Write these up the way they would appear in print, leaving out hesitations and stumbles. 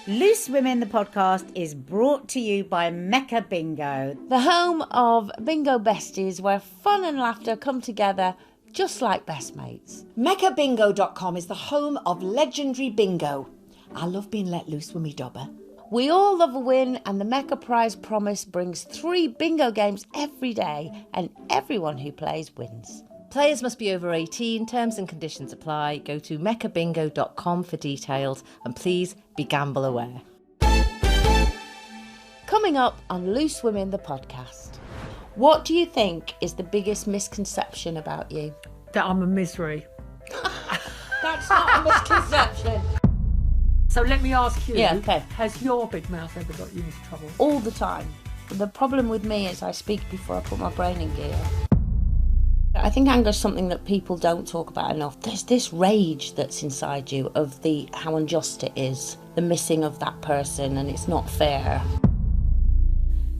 Loose Women, the podcast, is brought to you by Mecca Bingo. The home of bingo besties where fun and laughter come together just like best mates. MeccaBingo.com is the home of legendary bingo. I love being let loose with me dobber. We all love a win, and the Mecca Prize Promise brings 3 bingo games every day, and everyone who plays wins. Players must be over 18, terms and conditions apply. Go to meccabingo.com for details and please be gamble aware. Coming up on Loose Women, the podcast. What do you think is the biggest misconception about you? That I'm a misery. That's not a misconception. So let me ask you, Yeah, okay. Has your big mouth ever got you into trouble? All the time. The problem with me is I speak before I put my brain in gear. I think anger is something that people don't talk about enough. There's this rage that's inside you of how unjust it is, the missing of that person, and it's not fair.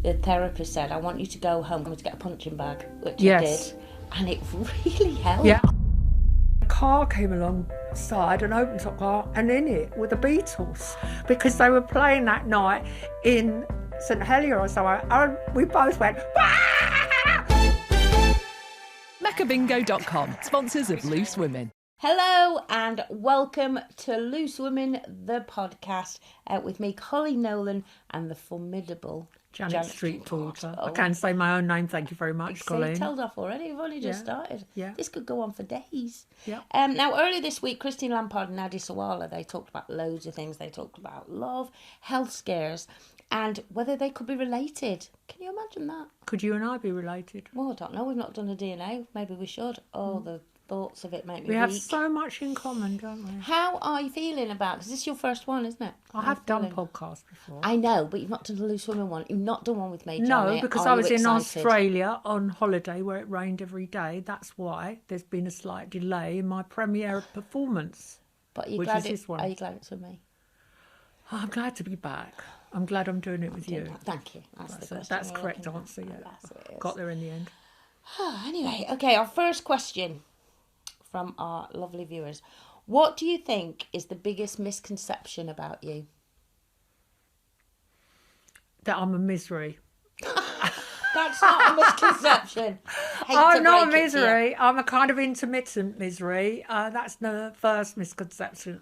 The therapist said, I want you to go home to get a punching bag, which I did, and it really helped. Yeah. A car came alongside, an open top car, and in it were the Beatles, because they were playing that night in St Helier or somewhere, and we both went, "Ah!" meccabingo.com, sponsors of Loose Women. Hello and welcome to Loose Women, the podcast, with me, Coleen, Nolan, and the formidable Janet Streetporter. I can say my own name, thank you very much, Coleen. You've told off already, we've only just started. Yeah. This could go on for days. Yeah. Now, earlier this week, Christine Lampard and Nadia Sawalha, they talked about loads of things. They talked about love, health scares, and whether they could be related. Can you imagine that? Could you and I be related? Well, I don't know. We've not done a DNA. Maybe we should. Oh, the thoughts of it make me We weak. have so much in common, don't we? How are you feeling about? Because this is your first one, isn't it? I have done podcasts before. I know, but you've not done the Loose Women one. You've not done one with me, No, Janet. because Are I was you in excited? Australia on holiday where it rained every day. That's why there's been a slight delay in my premiere performance. But are you which glad is this one. Are you glad it's with me? Oh, I'm glad to be back. I'm glad I'm doing it with you. Thank you. That's the question. That's we're correct looking at. answer, yeah. That's what it is. Got there in the end. Anyway, okay, our first question from our lovely viewers. What do you think is the biggest misconception about you? That I'm a misery. That's not a misconception. I'm not a misery. I'm a kind of intermittent misery. That's the first misconception.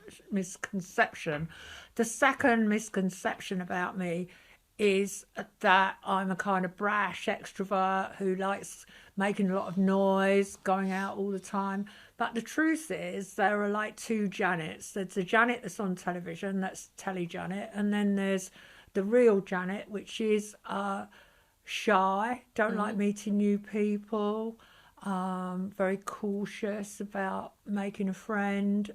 The second misconception about me is that I'm a kind of brash extrovert who likes making a lot of noise, going out all the time. But the truth is there are like 2 Janets. There's the Janet that's on television, that's Telly Janet, and then there's the real Janet, which is shy, don't like meeting new people, very cautious about making a friend,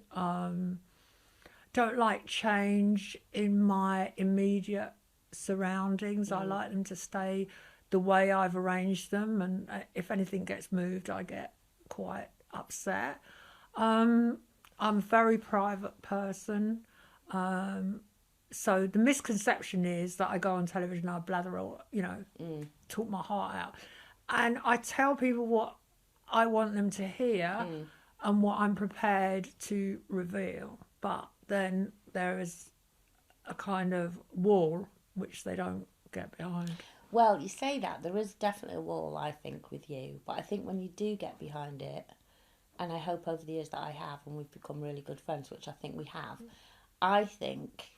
don't like change in my immediate surroundings. I like them to stay the way I've arranged them, and if anything gets moved I get quite upset. I'm a very private person, so the misconception is that I go on television, I blather all, talk my heart out, and I tell people what I want them to hear and what I'm prepared to reveal, but then there is a kind of wall which they don't get behind. Well, you say that. There is definitely a wall, I think, with you. But I think when you do get behind it, and I hope over the years that I have, and we've become really good friends, which I think we have, I think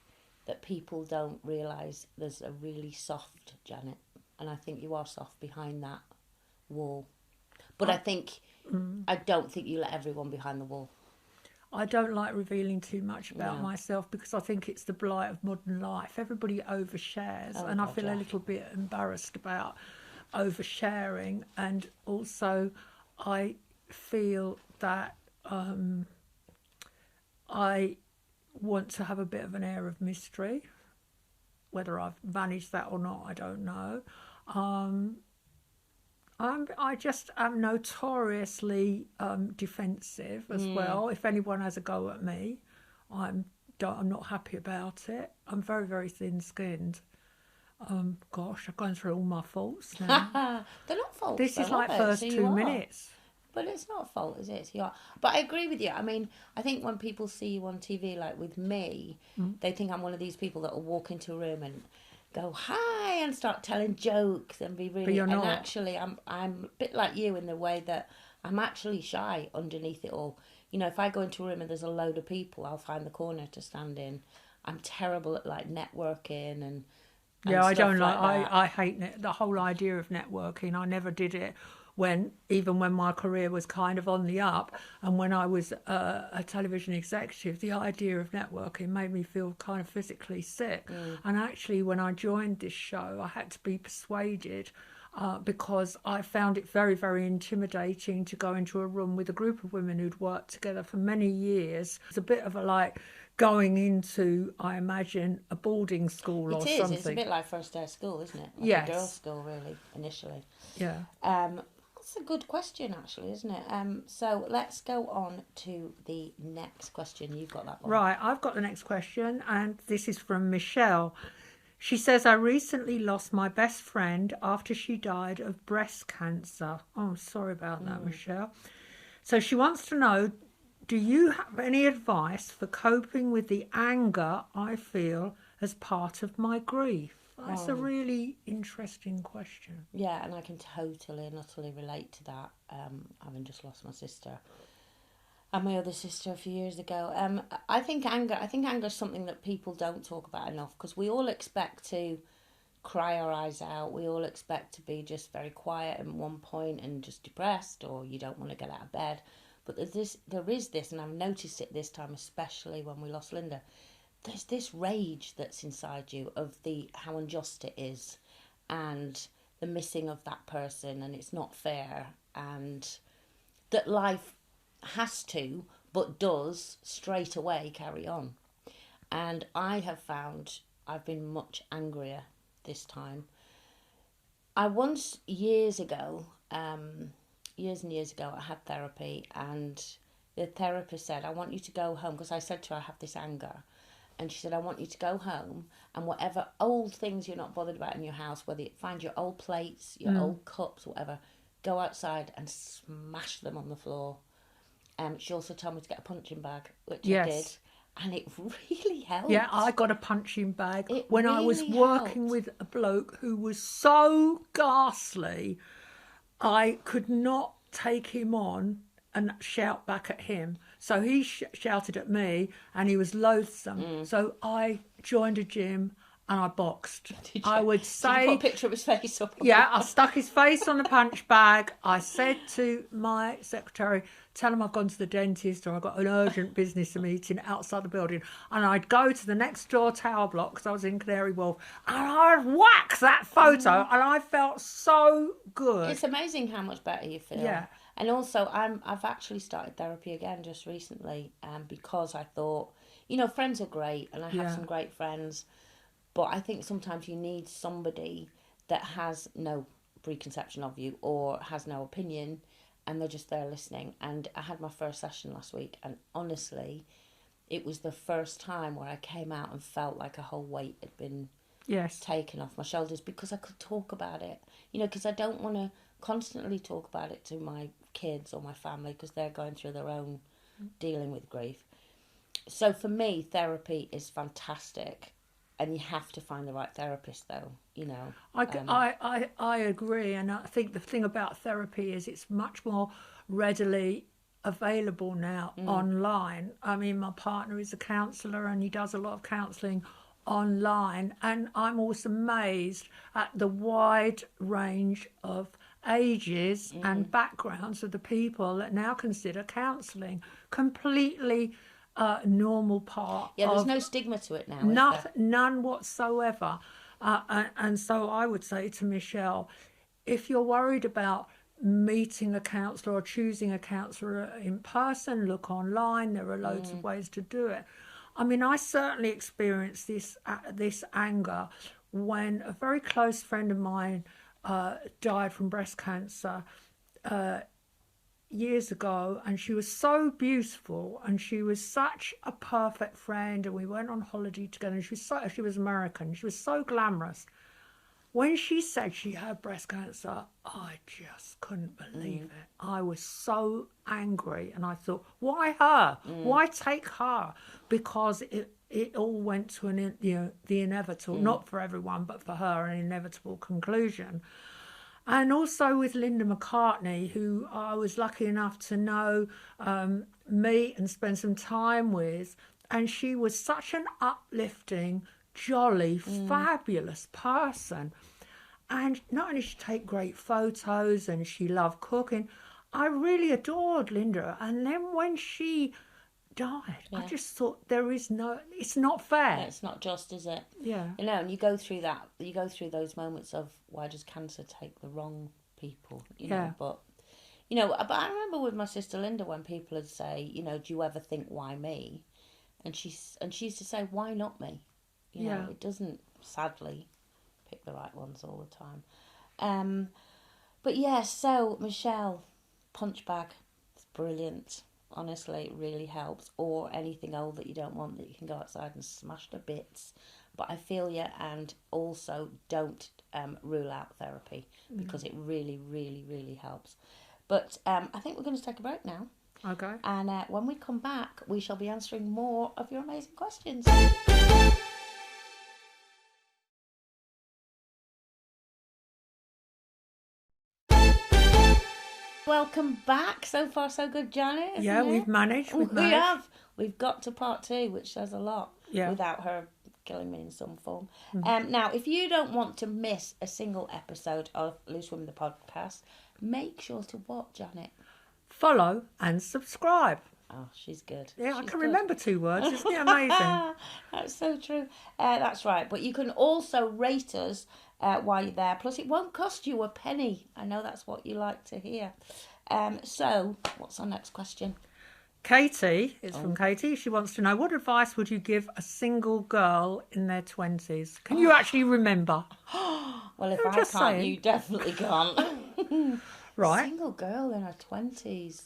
that people don't realise there's a really soft Janet. And I think you are soft behind that wall. But I don't think you let everyone behind the wall. I don't like revealing too much about myself because I think it's the blight of modern life. Everybody overshares, and I feel a little bit embarrassed about oversharing. And also, I feel that I want to have a bit of an air of mystery. Whether I've managed that or not, I don't know. I just am notoriously defensive as well. If anyone has a go at me, I'm not happy about it. I'm very, very thin-skinned. Gosh, I've gone through all my faults now. They're not faults. This is I love like it. first So 2 you are. minutes. But it's not a fault, is it? It's your... But I agree with you. I mean, I think when people see you on TV, like with me, they think I'm one of these people that will walk into a room and go hi and start telling jokes and be really. But you're not. And actually, I'm a bit like you in the way that I'm actually shy underneath it all. You know, if I go into a room and there's a load of people, I'll find the corner to stand in. I'm terrible at like networking and yeah, I don't stuff like. that. I hate the whole idea of networking. I never did it even when my career was kind of on the up, and when I was a television executive, the idea of networking made me feel kind of physically sick. And actually, when I joined this show, I had to be persuaded. Because I found it very, very intimidating to go into a room with a group of women who'd worked together for many years. It's a bit of a like going into, I imagine, a boarding school or something. It's a bit like first day of school, isn't it? Like Yes. a girls' school, really, initially. Yeah. That's a good question, actually, isn't it? So let's go on to the next question. You've got that one. Right, I've got the next question, and this is from Michelle. She says, I recently lost my best friend after she died of breast cancer. Oh, I'm sorry about that, Michelle. So she wants to know, do you have any advice for coping with the anger I feel as part of my grief? That's a really interesting question. Yeah, and I can totally and utterly relate to that, having just lost my sister and my other sister a few years ago. I think anger is something that people don't talk about enough, because we all expect to cry our eyes out. We all expect to be just very quiet at one point and just depressed, or you don't want to get out of bed. But there is this, and I've noticed it this time, especially when we lost Linda. There's this rage that's inside you of how unjust it is, and the missing of that person, and it's not fair, and that life has to, but does straight away carry on. And I have found I've been much angrier this time. I once, years and years ago, I had therapy, and the therapist said, I want you to go home, because I said to her, I have this anger. And she said, I want you to go home, and whatever old things you're not bothered about in your house, whether you find your old plates, your old cups, whatever, go outside and smash them on the floor. She also told me to get a punching bag, which I did. And it really helped. Yeah, I got a punching bag when I was really working helped. with a bloke who was so ghastly, I could not take him on and shout back at him. So he shouted at me, and he was loathsome. So I joined a gym and I boxed. I would say... Did you put a picture of his face up? Yeah, I stuck his face on the punch bag. I said to my secretary, tell him I've gone to the dentist, or I've got an urgent business meeting outside the building. And I'd go to the next door tower block, because I was in Canary Wharf, and I'd whack that photo, and I felt so good. It's amazing how much better you feel. Yeah. And also, I've actually started therapy again just recently, because I thought, friends are great, and I have some great friends, but I think sometimes you need somebody that has no preconception of you or has no opinion, and they're just there listening. And I had my first session last week, and honestly, it was the first time where I came out and felt like a whole weight had been taken off my shoulders, because I could talk about it, because I don't want to constantly talk about it to my kids or my family, because they're going through their own dealing with grief. So for me, therapy is fantastic. And you have to find the right therapist, though, I agree, and I think the thing about therapy is it's much more readily available now online. I mean, my partner is a counsellor, and he does a lot of counselling online, and I'm always amazed at the wide range of ages and backgrounds of the people that now consider counselling completely normal part. Yeah, there's no stigma to it now. None whatsoever. And so I would say to Michelle, if you're worried about meeting a counsellor or choosing a counsellor in person, look online. There are loads of ways to do it. I mean, I certainly experienced this anger when a very close friend of mine died from breast cancer years ago, and she was so beautiful, and she was such a perfect friend, and we went on holiday together, and she was American, she was so glamorous, when she said she had breast cancer, I just couldn't believe it. I was so angry, and I thought, why her? Why take her? Because it all went to the inevitable, not for everyone, but for her, an inevitable conclusion. And also with Linda McCartney, who I was lucky enough to know, meet and spend some time with. And she was such an uplifting, jolly, fabulous person. And not only did she take great photos and she loved cooking, I really adored Linda. And then when she died, I just thought it's not fair. Yeah, it's not just, is it? Yeah. You know, and you go through those moments of, why does cancer take the wrong people? You know, but I remember with my sister Linda, when people would say, do you ever think, why me? And she used to say, why not me? You know, it doesn't, sadly, pick the right ones all the time. But yeah, so Michelle, punch bag, it's brilliant. Honestly, it really helps. Or anything old that you don't want, that you can go outside and smash to bits. But I feel you, and also don't rule out therapy, because it really, really, really helps. But I think we're going to take a break now. Okay. And when we come back, we shall be answering more of your amazing questions. Welcome back. So far, so good, Janet. Yeah, we've managed. We have. We've got to part 2, which says a lot. Yeah. Without her killing me in some form. Now, if you don't want to miss a single episode of Loose Women, the podcast, make sure to what, Janet? Follow and subscribe. Oh, she's good. Yeah, I She's can good. remember 2 words. Isn't it amazing? That's so true. That's right. But you can also rate us while you're there. Plus, it won't cost you a penny. I know that's what you like to hear. So, what's our next question? Katie, it's from Katie. She wants to know, what advice would you give a single girl in their 20s? Can you actually remember? Well, if I'm I just can't, saying. you definitely can't. Right. Single girl in her 20s.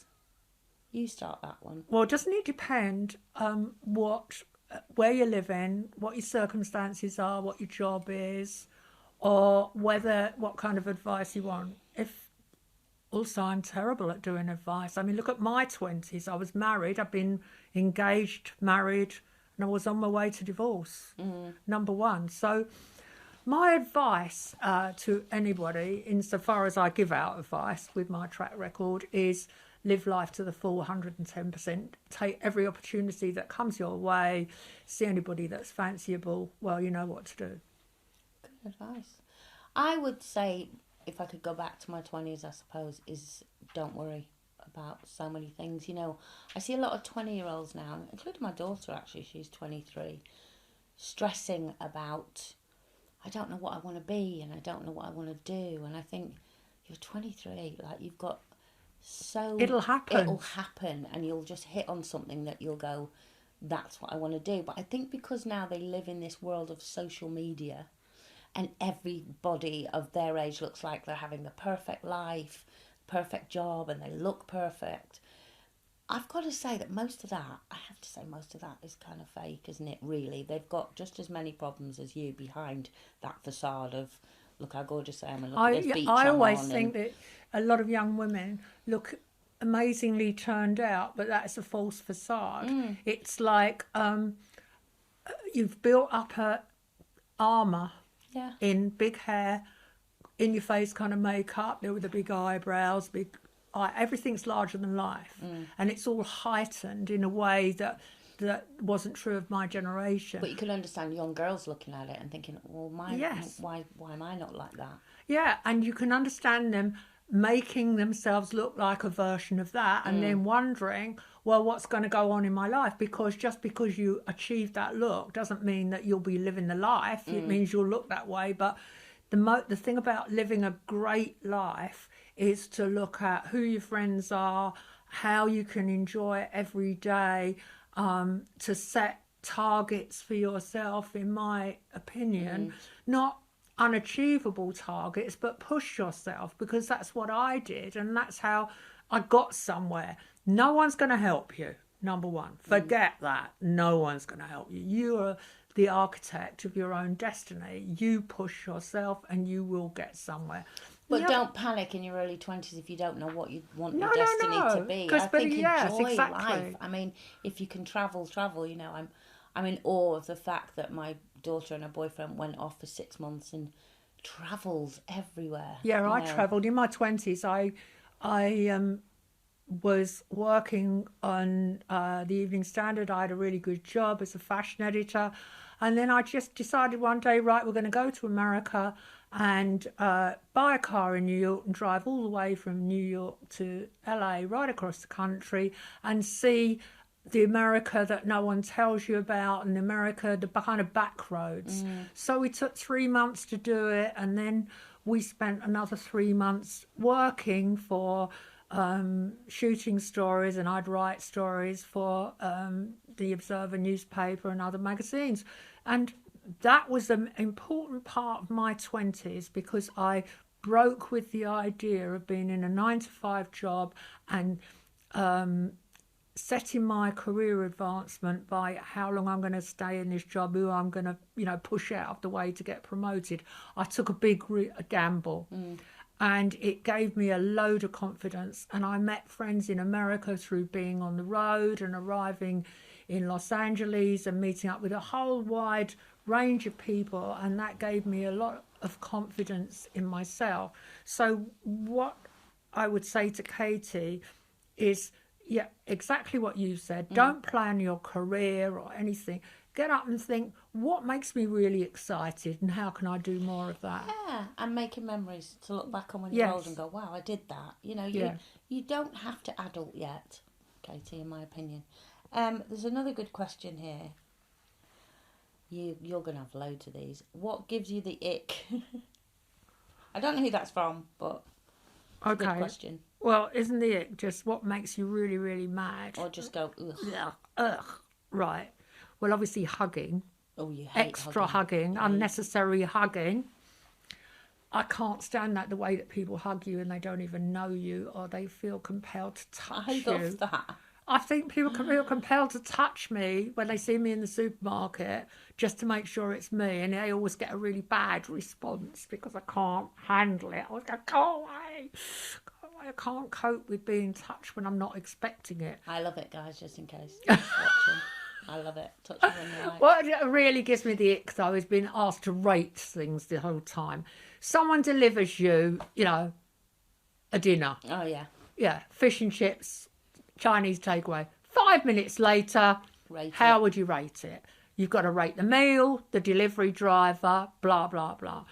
You start that one. Well, doesn't it depend where you're living, what your circumstances are, what your job is, or what kind of advice you want? Also, I'm terrible at doing advice. I mean, look at my 20s. I was married. I've been engaged, married, and I was on my way to divorce, number one. So my advice to anybody, insofar as I give out advice with my track record, is live life to the full 110%. Take every opportunity that comes your way. See anybody that's fanciable. Well, you know what to do. Good advice. I would say, if I could go back to my 20s, I suppose, is don't worry about so many things. You know, I see a lot of 20-year-olds now, including my daughter, actually, she's 23, stressing about, I don't know what I want to be and I don't know what I want to do. And I think, you're 23, like, you've got so... It'll happen. It'll happen, and you'll just hit on something that you'll go, that's what I want to do. But I think because now they live in this world of social media, and everybody of their age looks like they're having the perfect life, perfect job, and they look perfect. I've got to say that most of that is kind of fake, isn't it, really? They've got just as many problems as you behind that facade of, look how gorgeous I am, and look at this beach I I'm always on, think that a lot of young women look amazingly turned out, but that's a false facade. It's like you've built up her armour. Yeah. In big hair, in your face kind of makeup, there with the big eyebrows, everything's larger than life. And it's all heightened in a way that wasn't true of my generation. But you can understand young girls looking at it and thinking, well, Yes. why am I not like that? Yeah, and you can understand them making themselves look like a version of that, and then wondering, well, what's going to go on in my life? Because just because you achieve that look doesn't mean that you'll be living the life. It means you'll look that way. But the thing about living a great life is to look at who your friends are, how you can enjoy every day, to set targets for yourself, in my opinion, not unachievable targets, but push yourself, because that's what I did, and that's how I got somewhere. No one's going to help you, number one. Forget that. No one's going to help you. You are the architect of your own destiny. You push yourself and you will get somewhere. But Yeah. don't panic in your early 20s if you don't know what you want No, your no, destiny no. to be. 'Cause, I but think yes, enjoy exactly. life. I mean, if you can travel. You know, I'm in awe of the fact that my daughter and her boyfriend went off for 6 months and travelled everywhere. Yeah, I you know. travelled in my 20s. I was working on the Evening Standard. I had a really good job as a fashion editor. And then I just decided one day, right, we're going to go to America and buy a car in New York and drive all the way from New York to LA, right across the country, and see the America that no one tells you about, and America, the kind of back roads. So we took 3 months to do it, and then we spent another 3 months working for shooting stories, and I'd write stories for the Observer newspaper and other magazines. And that was an important part of my 20s, because I broke with the idea of being in a 9-to-5 job and setting my career advancement by how long I'm going to stay in this job, who I'm going to, push out of the way to get promoted. I took a big gamble. And it gave me a load of confidence. And I met friends in America through being on the road and arriving in Los Angeles and meeting up with a whole wide range of people. And that gave me a lot of confidence in myself. So what I would say to Katie is, yeah, exactly what you said. Don't plan your career or anything. Get up and think, what makes me really excited and how can I do more of that? Yeah, and making memories to look back on when you're old and go, wow, I did that. You don't have to adult yet, Katie, in my opinion. There's another good question here. You're going to have loads of these. What gives you the ick? I don't know who that's from, but it's a good question. Well, isn't the ick just what makes you really, really mad? Or just go, ugh. Yeah, ugh. Right. Well, obviously hugging. Oh, you hate extra hugging, unnecessary hugging. I can't stand that, the way that people hug you and they don't even know you, or they feel compelled to touch you. I love that. I think people can feel compelled to touch me when they see me in the supermarket just to make sure it's me, and they always get a really bad response because I can't handle it. I always go, go away. I can't cope with being touched when I'm not expecting it. I love it, guys, just in case. Watching. I love it. Touching when you like. What really gives me the ick, though, is being asked to rate things the whole time. Someone delivers you, a dinner. Oh, yeah. Yeah, fish and chips, Chinese takeaway. 5 minutes later, how would you rate it? You've got to rate the meal, the delivery driver, blah, blah, blah.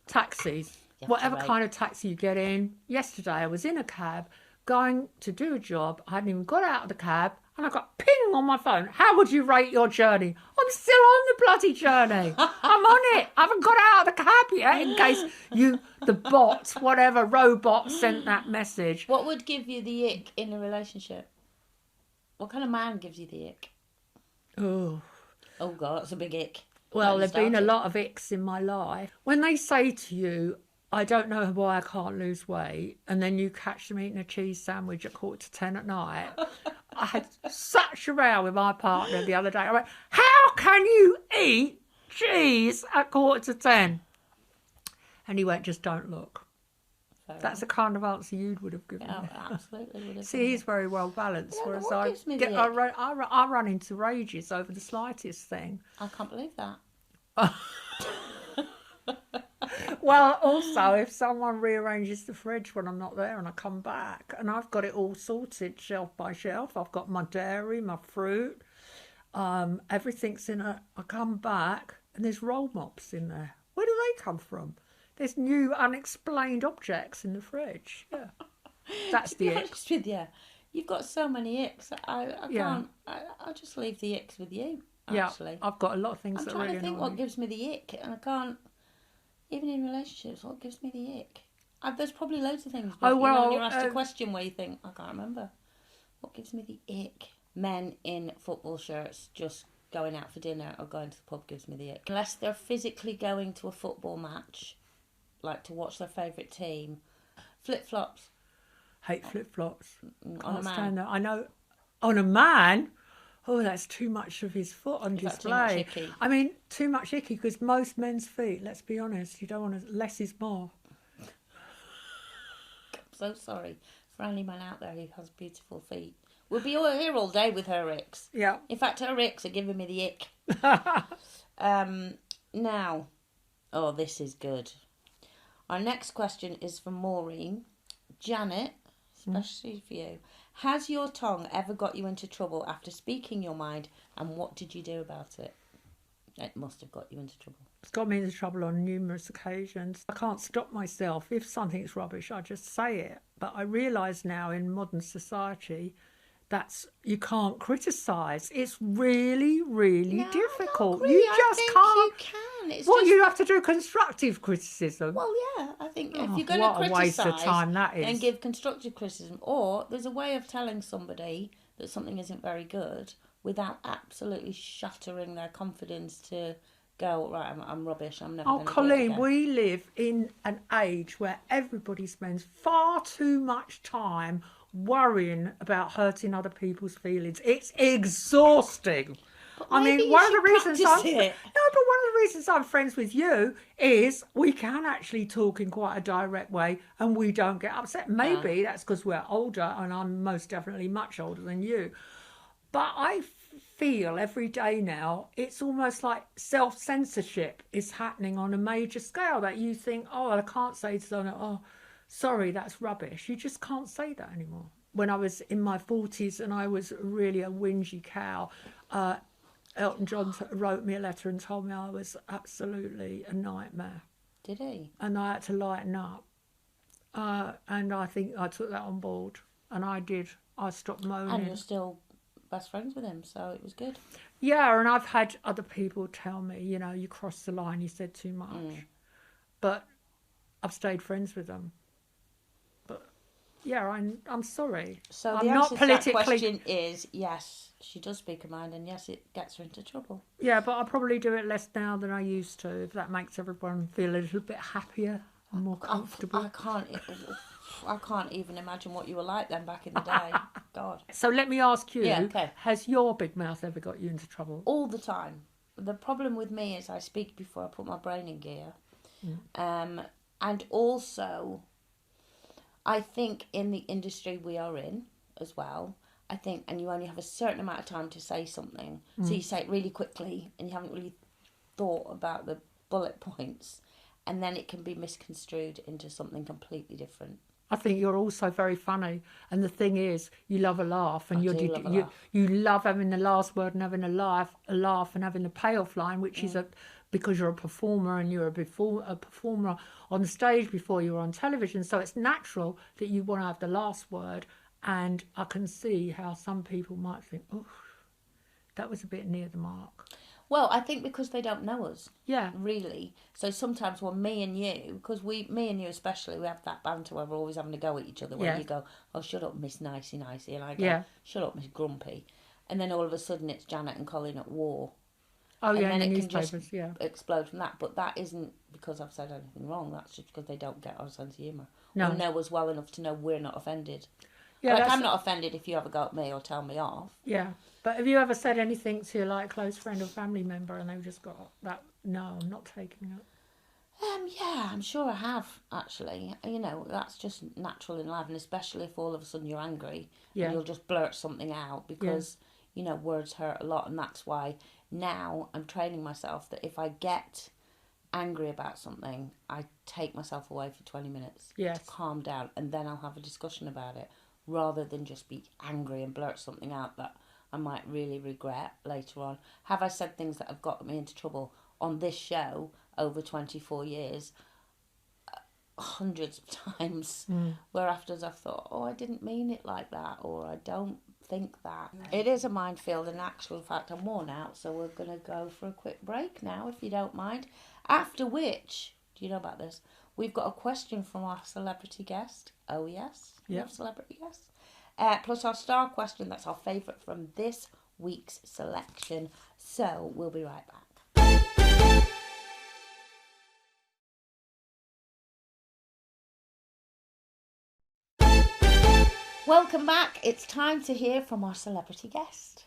Taxis, whatever kind of taxi you get in. Yesterday I was in a cab going to do a job. I hadn't even got out of the cab and I got ping on my phone. How would you rate your journey? I'm still on the bloody journey. I'm on it. I haven't got out of the cab yet in case the bot, whatever robot sent that message. What would give you the ick in a relationship? What kind of man gives you the ick? Oh God, that's a big ick. Well, there've been a lot of icks in my life. When they say to you, I don't know why I can't lose weight, and then you catch them eating a cheese sandwich at 9:45 at night. I had such a row with my partner the other day. I went, how can you eat cheese at 9:45? And he went, just don't look. That's the kind of answer you would have given me. Absolutely would have. See, he's very well balanced, Yeah, whereas what gives me the ick? I run into rages over the slightest thing. I can't believe that. Well, also, if someone rearranges the fridge when I'm not there and I come back and I've got it all sorted shelf by shelf, I've got my dairy, my fruit, everything's in it. I come back and there's roll mops in there. Where do they come from? There's new unexplained objects in the fridge. Yeah, that's the ick. To be honest with you, you've got so many icks. I can't. I'll just leave the icks with you. Actually, I've got a lot of things I'm that trying really to think annoy what me. gives me the ick, and I can't. Even in relationships, what gives me the ick? There's probably loads of things. But, when you're asked a question where you think, I can't remember. What gives me the ick? Men in football shirts just going out for dinner or going to the pub gives me the ick. Unless they're physically going to a football match, like to watch their favourite team. Flip-flops. Hate flip-flops. On a Can't man. stand that. I know. On a man? oh, that's too much of his foot on Is that too much display. icky? I mean, too much icky, because most men's feet, let's be honest, you don't want to, less is more. So sorry for any man out there who has beautiful feet. We'll be all here all day with her icks. Yeah. In fact, her icks are giving me the ick. Now, oh, this is good. Our next question is from Maureen. Janet, especially for you. Has your tongue ever got you into trouble after speaking your mind, and what did you do about it? It must have got you into trouble. It's got me into trouble on numerous occasions. I can't stop myself. If something's rubbish, I just say it. But I realise now in modern society you can't criticise. It's really, really difficult. You just can't. You can. It's Well, just... you have to do constructive criticism. Well, yeah, I think if you're going what to a waste of criticise time that is. and give constructive criticism, or there's a way of telling somebody that something isn't very good without absolutely shattering their confidence to go, right, I'm rubbish, I'm never Oh, going to do it Coleen, again. we live in an age where everybody spends far too much time worrying about hurting other people's feelings. It's exhausting. I maybe mean, you one of the should reasons practice I'm it. no, but one of the reasons I'm friends with you is we can actually talk in quite a direct way, and we don't get upset. Maybe that's because we're older, and I'm most definitely much older than you. But I feel every day now it's almost like self-censorship is happening on a major scale, that you think, oh, I can't say to someone, oh, sorry, that's rubbish. You just can't say that anymore. When I was in my 40s and I was really a whingy cow, Elton John wrote me a letter and told me I was absolutely a nightmare. Did he? And I had to lighten up. And I think I took that on board. And I did. I stopped moaning. And you're still best friends with him, so it was good. Yeah, and I've had other people tell me, you crossed the line, you said too much. But I've stayed friends with them. But yeah, I'm sorry. So I'm the not answer to that politically. question is yes, she does speak her mind, and yes, it gets her into trouble. Yeah, but I probably do it less now than I used to, if that makes everyone feel a little bit happier and more comfortable. I can't even imagine what you were like then back in the day. God. So let me ask you, Yeah, okay. Has your big mouth ever got you into trouble? All the time. The problem with me is I speak before I put my brain in gear. And also, I think in the industry we are in as well, I think, and you only have a certain amount of time to say something. So you say it really quickly and you haven't really thought about the bullet points, and then it can be misconstrued into something completely different. I think you're also very funny, and the thing is, you love a laugh, and you love having the last word and having a laugh, and having the payoff line, which is because you're a performer and you're a performer on stage before you're on television. So it's natural that you want to have the last word, and I can see how some people might think, oh, that was a bit near the mark. Well, I think because they don't know us. Yeah. Really. So sometimes when me and you, because me and you especially, we have that banter where we're always having to go at each other. Where you go, oh, shut up, Miss Nicey Nicey. And I go, shut up, Miss Grumpy. And then all of a sudden it's Janet and Coleen at war. Oh, and yeah, then in the it can newspapers, just explode from that. But that isn't because I've said anything wrong. That's just because they don't get our sense of humour. No. Or know us well enough to know we're not offended. Yeah, like, I'm not offended if you ever go at me or tell me off. Yeah. But have you ever said anything to your close friend or family member and they've just got that, no, I'm not taking it? Yeah, I'm sure I have, actually. That's just natural in life, and especially if all of a sudden you're angry and you'll just blurt something out because, words hurt a lot, and that's why now I'm training myself that if I get angry about something, I take myself away for 20 minutes to calm down, and then I'll have a discussion about it rather than just be angry and blurt something out that I might really regret later on. Have I said things that have got me into trouble on this show over 24 years? Hundreds of times. Where afterwards I've thought, oh, I didn't mean it like that, or I don't think that. It is a minefield, in actual fact I'm worn out, so we're going to go for a quick break now, if you don't mind. After which, do you know about this? We've got a question from our celebrity guest. Oh, yes. We have celebrity guests. Plus our star question, that's our favourite from this week's selection. So we'll be right back. Welcome back. It's time to hear from our celebrity guest.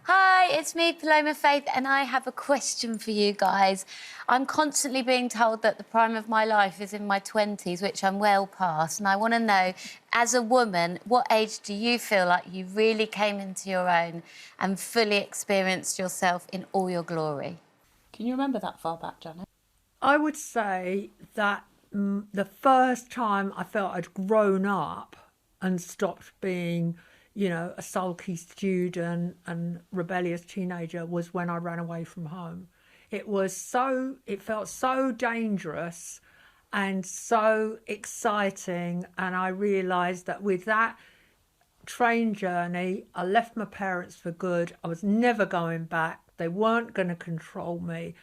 Hi, it's me, Paloma Faith, and I have a question for you guys. I'm constantly being told that the prime of my life is in my 20s, which I'm well past, and I want to know, as a woman, what age do you feel like you really came into your own and fully experienced yourself in all your glory? Can you remember that far back, Janet? I would say that the first time I felt I'd grown up and stopped being, you know, a sulky student and rebellious teenager was when I ran away from home. It felt so dangerous and so exciting, and I realised that with that train journey, I left my parents for good. I was never going back. They weren't going to control me,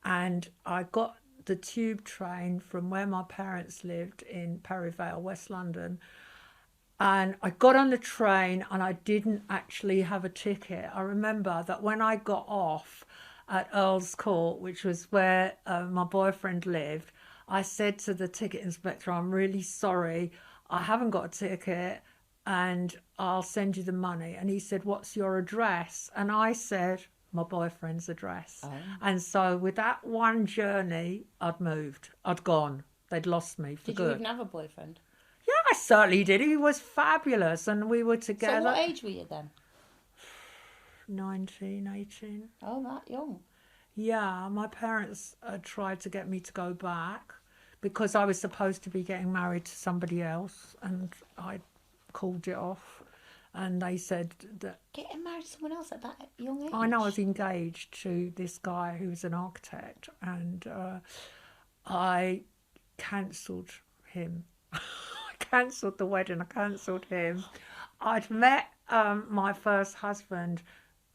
and I got the tube train from where my parents lived in Perivale, West London. And I got on the train and I didn't actually have a ticket. I remember that when I got off at Earl's Court, which was where my boyfriend lived, I said to the ticket inspector, I'm really sorry, I haven't got a ticket and I'll send you the money. And he said, what's your address? And I said, my boyfriend's address. Oh. And so with that one journey, I'd moved. I'd gone. They'd lost me for good. Did you even have a boyfriend? Yeah, I certainly did. He was fabulous, and we were together. So what age were you then? 19, 18. Oh, that young. Yeah, my parents tried to get me to go back because I was supposed to be getting married to somebody else, and I called it off. And they said that... Getting married to someone else at that young age? I know, I was engaged to this guy who was an architect, and I cancelled him. Cancelled the wedding, I cancelled him. I'd met my first husband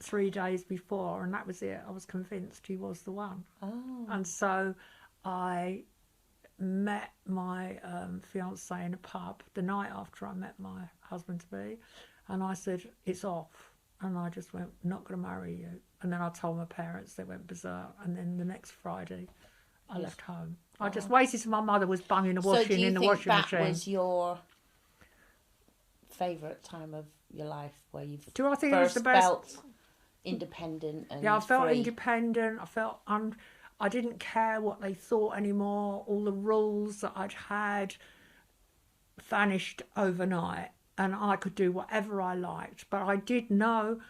3 days before, and that was it. I was convinced he was the one. Oh. And so I met my fiancé in a pub the night after I met my husband-to-be, and I said, it's off. And I just went, not going to marry you. And then I told my parents, they went berserk. And then the next Friday, I left home. I just waited till my mother was bunging the washing in the washing machine. So do you think that was your favourite time of your life, where you first it was the best? Felt independent and I felt free? Independent. I felt I didn't care what they thought anymore. All the rules that I'd had vanished overnight, and I could do whatever I liked. But I did know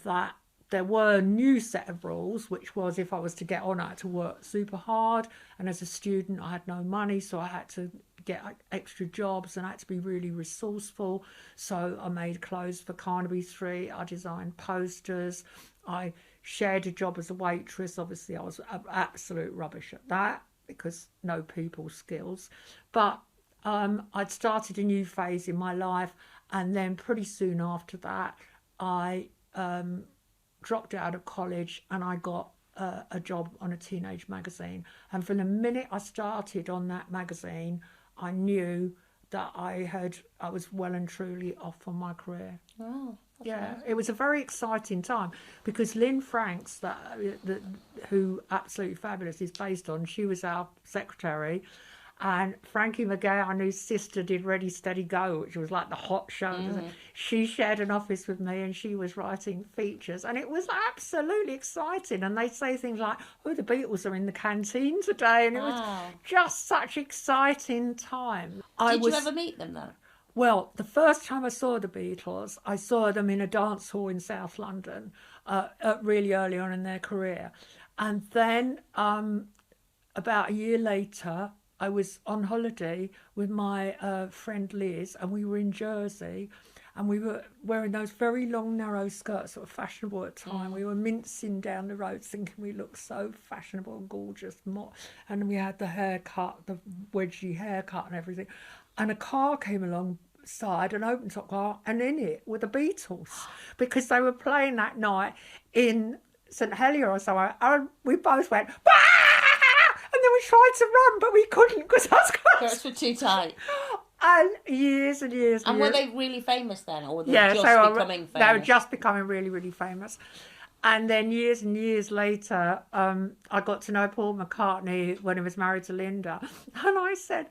that there were a new set of rules, which was if I was to get on, I had to work super hard. And as a student, I had no money, so I had to get extra jobs and I had to be really resourceful. So I made clothes for Carnaby Street. I designed posters. I shared a job as a waitress. Obviously, I was absolute rubbish at that because no people skills. But I'd started a new phase in my life. And then pretty soon after that, I... dropped out of college and I got a job on a teenage magazine. And from the minute I started on that magazine, I knew that I was well and truly off on my career. Oh, yeah, nice. It was a very exciting time because Lynn Franks, who absolutely fabulous is based on, she was our secretary. And Frankie McGowan, whose sister did Ready, Steady, Go, which was like the hot show. Mm-hmm. She shared an office with me and she was writing features. And it was absolutely exciting. And they'd say things like, oh, the Beatles are in the canteen today. And it was just such exciting time. Did you ever meet them, though? Well, the first time I saw the Beatles, I saw them in a dance hall in South London, really early on in their career. And then about a year later, I was on holiday with my friend Liz, and we were in Jersey, and we were wearing those very long, narrow skirts that were fashionable at the time. We were mincing down the road thinking we looked so fashionable and gorgeous. And we had the haircut, the wedgie haircut and everything. And a car came alongside, an open-top car, and in it were the Beatles, because they were playing that night in St Helier or somewhere. And we both went, bah! And then we tried to run, but we couldn't because our skirts were too tight. And years and years and years. Were they really famous then? Or were they just becoming famous? They were just becoming really, really famous. And then years and years later, I got to know Paul McCartney when he was married to Linda. And I said,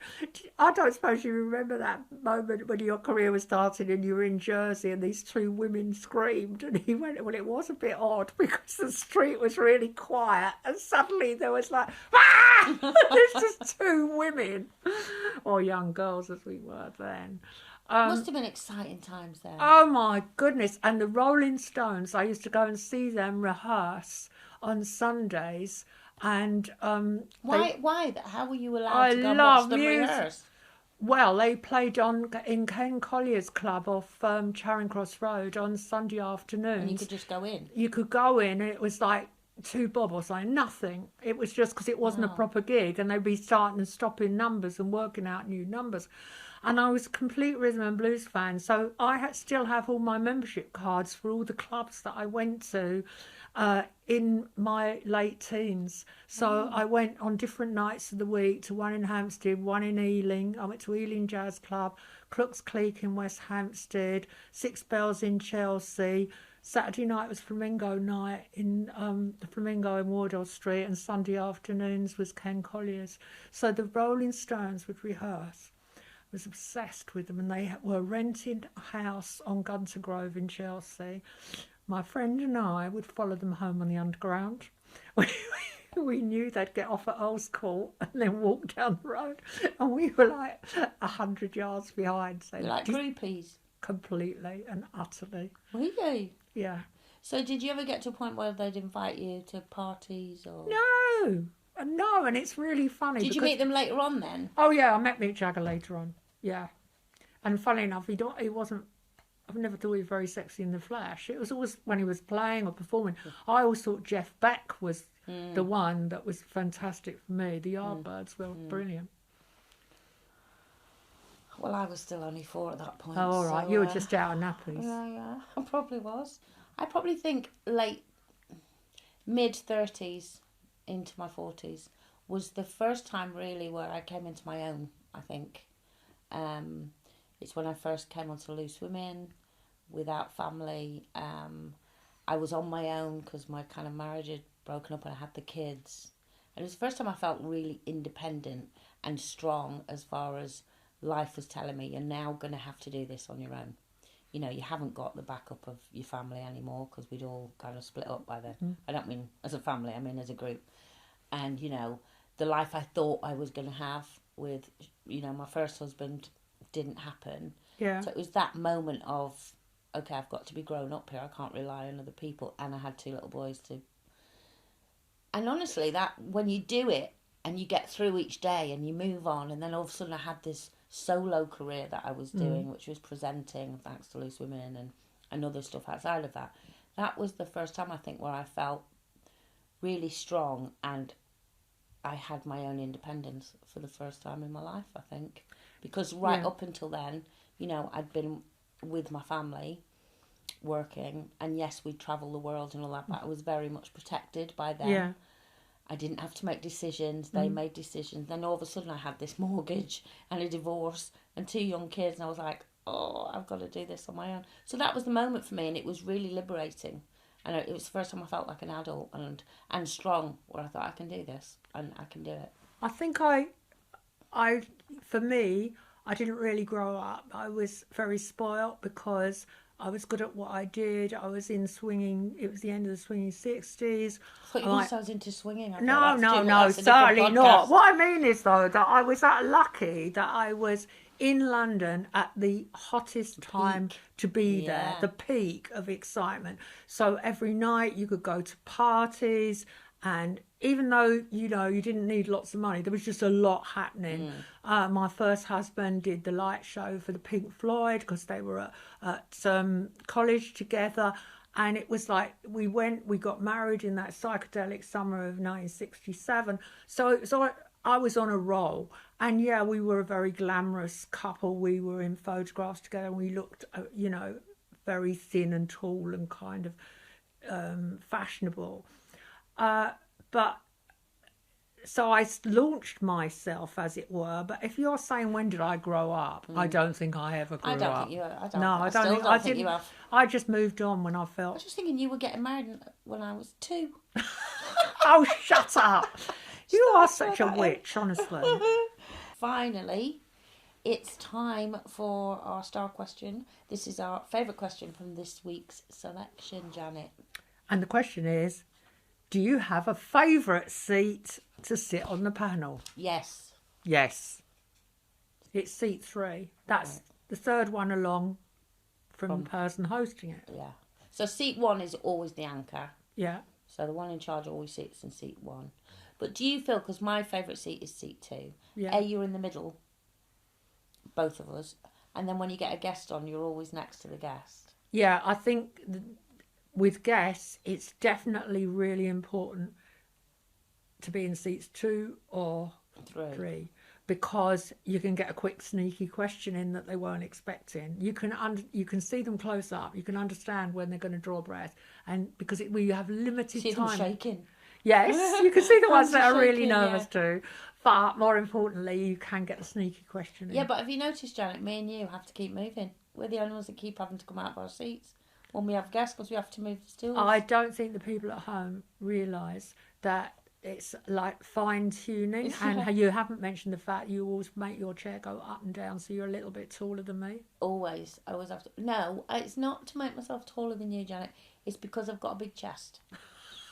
I don't suppose you remember that moment when your career was starting and you were in Jersey and these two women screamed. And he went, well, it was a bit odd because the street was really quiet. And suddenly there was like, ah! There's just two women, or young girls as we were then. Must have been exciting times then. Oh my goodness. And the Rolling Stones, I used to go and see them rehearse on Sundays. And Why? How were you allowed to go and watch them rehearse? well, they played in Ken Collier's club off Charing Cross Road on Sunday afternoons. And you could just go in? You could go in and it was like 2 bob or something, nothing. It was just because it wasn't a proper gig, and they'd be starting and stopping numbers and working out new numbers. And I was a complete rhythm and blues fan, so I still have all my membership cards for all the clubs that I went to in my late teens. So I went on different nights of the week to one in Hampstead, one in Ealing. I went to Ealing Jazz Club, Crooks Cleek in West Hampstead, Six Bells in Chelsea. Saturday night was Flamingo night in the Flamingo in Wardour Street, and Sunday afternoons was Ken Collier's. So the Rolling Stones would rehearse. I was obsessed with them, and they were renting a house on Gunter Grove in Chelsea. My friend and I would follow them home on the Underground. We knew they'd get off at Earl's Court and then walk down the road, and we were like 100 yards behind. So Like groupies? Completely and utterly. Were you? Yeah. So did you ever get to a point where they'd invite you to parties or? No, and it's really funny. Did you meet them later on then? Oh yeah, I met Mick Jagger later on. Yeah, and funny enough, he wasn't. I've never thought he was very sexy in the flesh. It was always when he was playing or performing. I always thought Jeff Beck was the one that was fantastic for me. The Yardbirds were brilliant. Well, I was still only 4 at that point. Oh, all right. So, You were just out of nappies. Yeah, I probably was. I probably think mid-30s into my 40s was the first time really where I came into my own, I think. It's when I first came onto Loose Women without family. I was on my own because my kind of marriage had broken up and I had the kids. And it was the first time I felt really independent and strong as far as life was telling me, you're now going to have to do this on your own. You know, you haven't got the backup of your family anymore because we'd all kind of split up by then. I don't mean as a family, I mean as a group. And, you know, the life I thought I was going to have with, you know, my first husband didn't happen. Yeah. So it was that moment of, okay, I've got to be grown up here. I can't rely on other people. And I had 2 little boys too. And honestly, that when you do it and you get through each day and you move on, and then all of a sudden I had this solo career that I was doing, which was presenting, thanks to Loose Women and other stuff outside of that. That was the first time, I think, where I felt really strong and I had my own independence for the first time in my life, I think. Because up until then, you know, I'd been with my family working, and yes, we'd travel the world and all that, but I was very much protected by them. Yeah. I didn't have to make decisions. They made decisions. Then all of a sudden I had this mortgage and a divorce and 2 young kids, and I was like, oh, I've got to do this on my own. So that was the moment for me, and it was really liberating. And it was the first time I felt like an adult and strong, where I thought, I can do this and I can do it. I think for me, I didn't really grow up. I was very spoilt because I was good at what I did. I was in swinging. It was the end of the swinging 60s. I thought you also was into swinging. No, certainly not. What I mean is, though, that I was that lucky that I was in London at the hottest time to be there, the peak of excitement. So every night you could go to parties, and even though, you know, you didn't need lots of money, there was just a lot happening. My first husband did the light show for the Pink Floyd because they were at college together. And it was like we got married in that psychedelic summer of 1967. So I was on a roll. And yeah, we were a very glamorous couple. We were in photographs together, and we looked, you know, very thin and tall and kind of fashionable. But so I launched myself, as it were. But if you're saying when did I grow up, I don't think I ever grew up. I don't think you. I don't. No, I I still don't think don't I think didn't. you have. I just moved on when I I was felt. just thinking you were getting married when I was 2. Oh, shut up! You are Stop such a that, witch, honestly. Finally, it's time for our star question. This is our favourite question from this week's selection, Janet. And the question is, do you have a favourite seat to sit on the panel? Yes. Yes. It's seat 3. That's the third one along from the person hosting it. Yeah. So seat 1 is always the anchor. Yeah. So the one in charge always sits in seat 1. But do you feel, because my favourite seat is seat 2, Yeah. you're in the middle, both of us, and then when you get a guest on, you're always next to the guest. Yeah, I think with guests, it's definitely really important to be in seats 2 or 3 because you can get a quick sneaky question in that they weren't expecting. You can see them close up. You can understand when they're going to draw breath, and because we have limited See time. them shaking. Yes, you can see the ones that are really shaking, nervous yeah. too. But more importantly, you can get a sneaky question in. Yeah, but have you noticed, Janet, me and you have to keep moving. We're the only ones that keep having to come out of our seats when we have guests because we have to move the stools. I don't think the people at home realise that it's like fine tuning, and you haven't mentioned the fact you always make your chair go up and down, so you're a little bit taller than me. Always. I always have to. No, it's not to make myself taller than you, Janet. It's because I've got a big chest.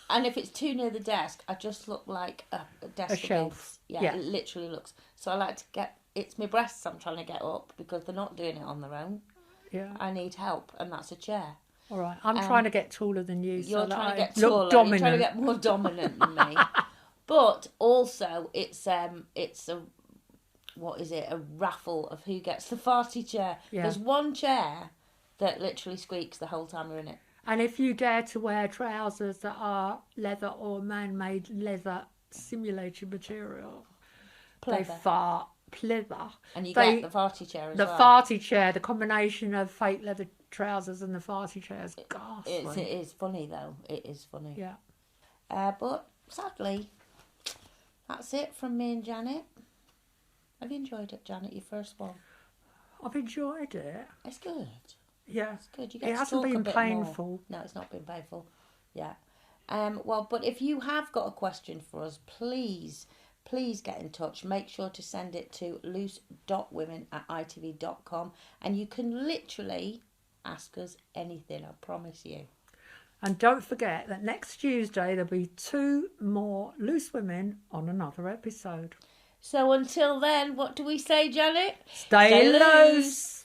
And if it's too near the desk, I just look like a desk A shelf. against. Yeah, it literally looks. So I like to get. It's my breasts I'm trying to get up because they're not doing it on their own. Yeah. I need help, and that's a chair. All right. I'm trying to get taller than you. You're so trying to that get I taller. look dominant. You're trying to get more dominant than me. But also, it's a what is it? A raffle of who gets the farty chair. Yeah. There's one chair that literally squeaks the whole time we're in it. And if you dare to wear trousers that are leather or man-made leather simulated material, they Pleather. fart. Pleather. And you They- get the farty chair as The well. farty chair, the combination of fake leather trousers and the farty chair is ghastly. It is funny though. It is funny. Yeah. But sadly, that's it from me and Janet. Have you enjoyed it, Janet? Your first one. I've enjoyed it. It's good. Yeah. It's good. You get It to hasn't talk a been bit painful. more. No, it's not been painful. Yeah. Well, but if you have got a question for us, please get in touch. Make sure to send it to loose.women@itv.com, and you can literally ask us anything. I promise you. And don't forget that next Tuesday there'll be 2 more Loose Women on another episode. So until then, what do we say, Janet? Stay loose.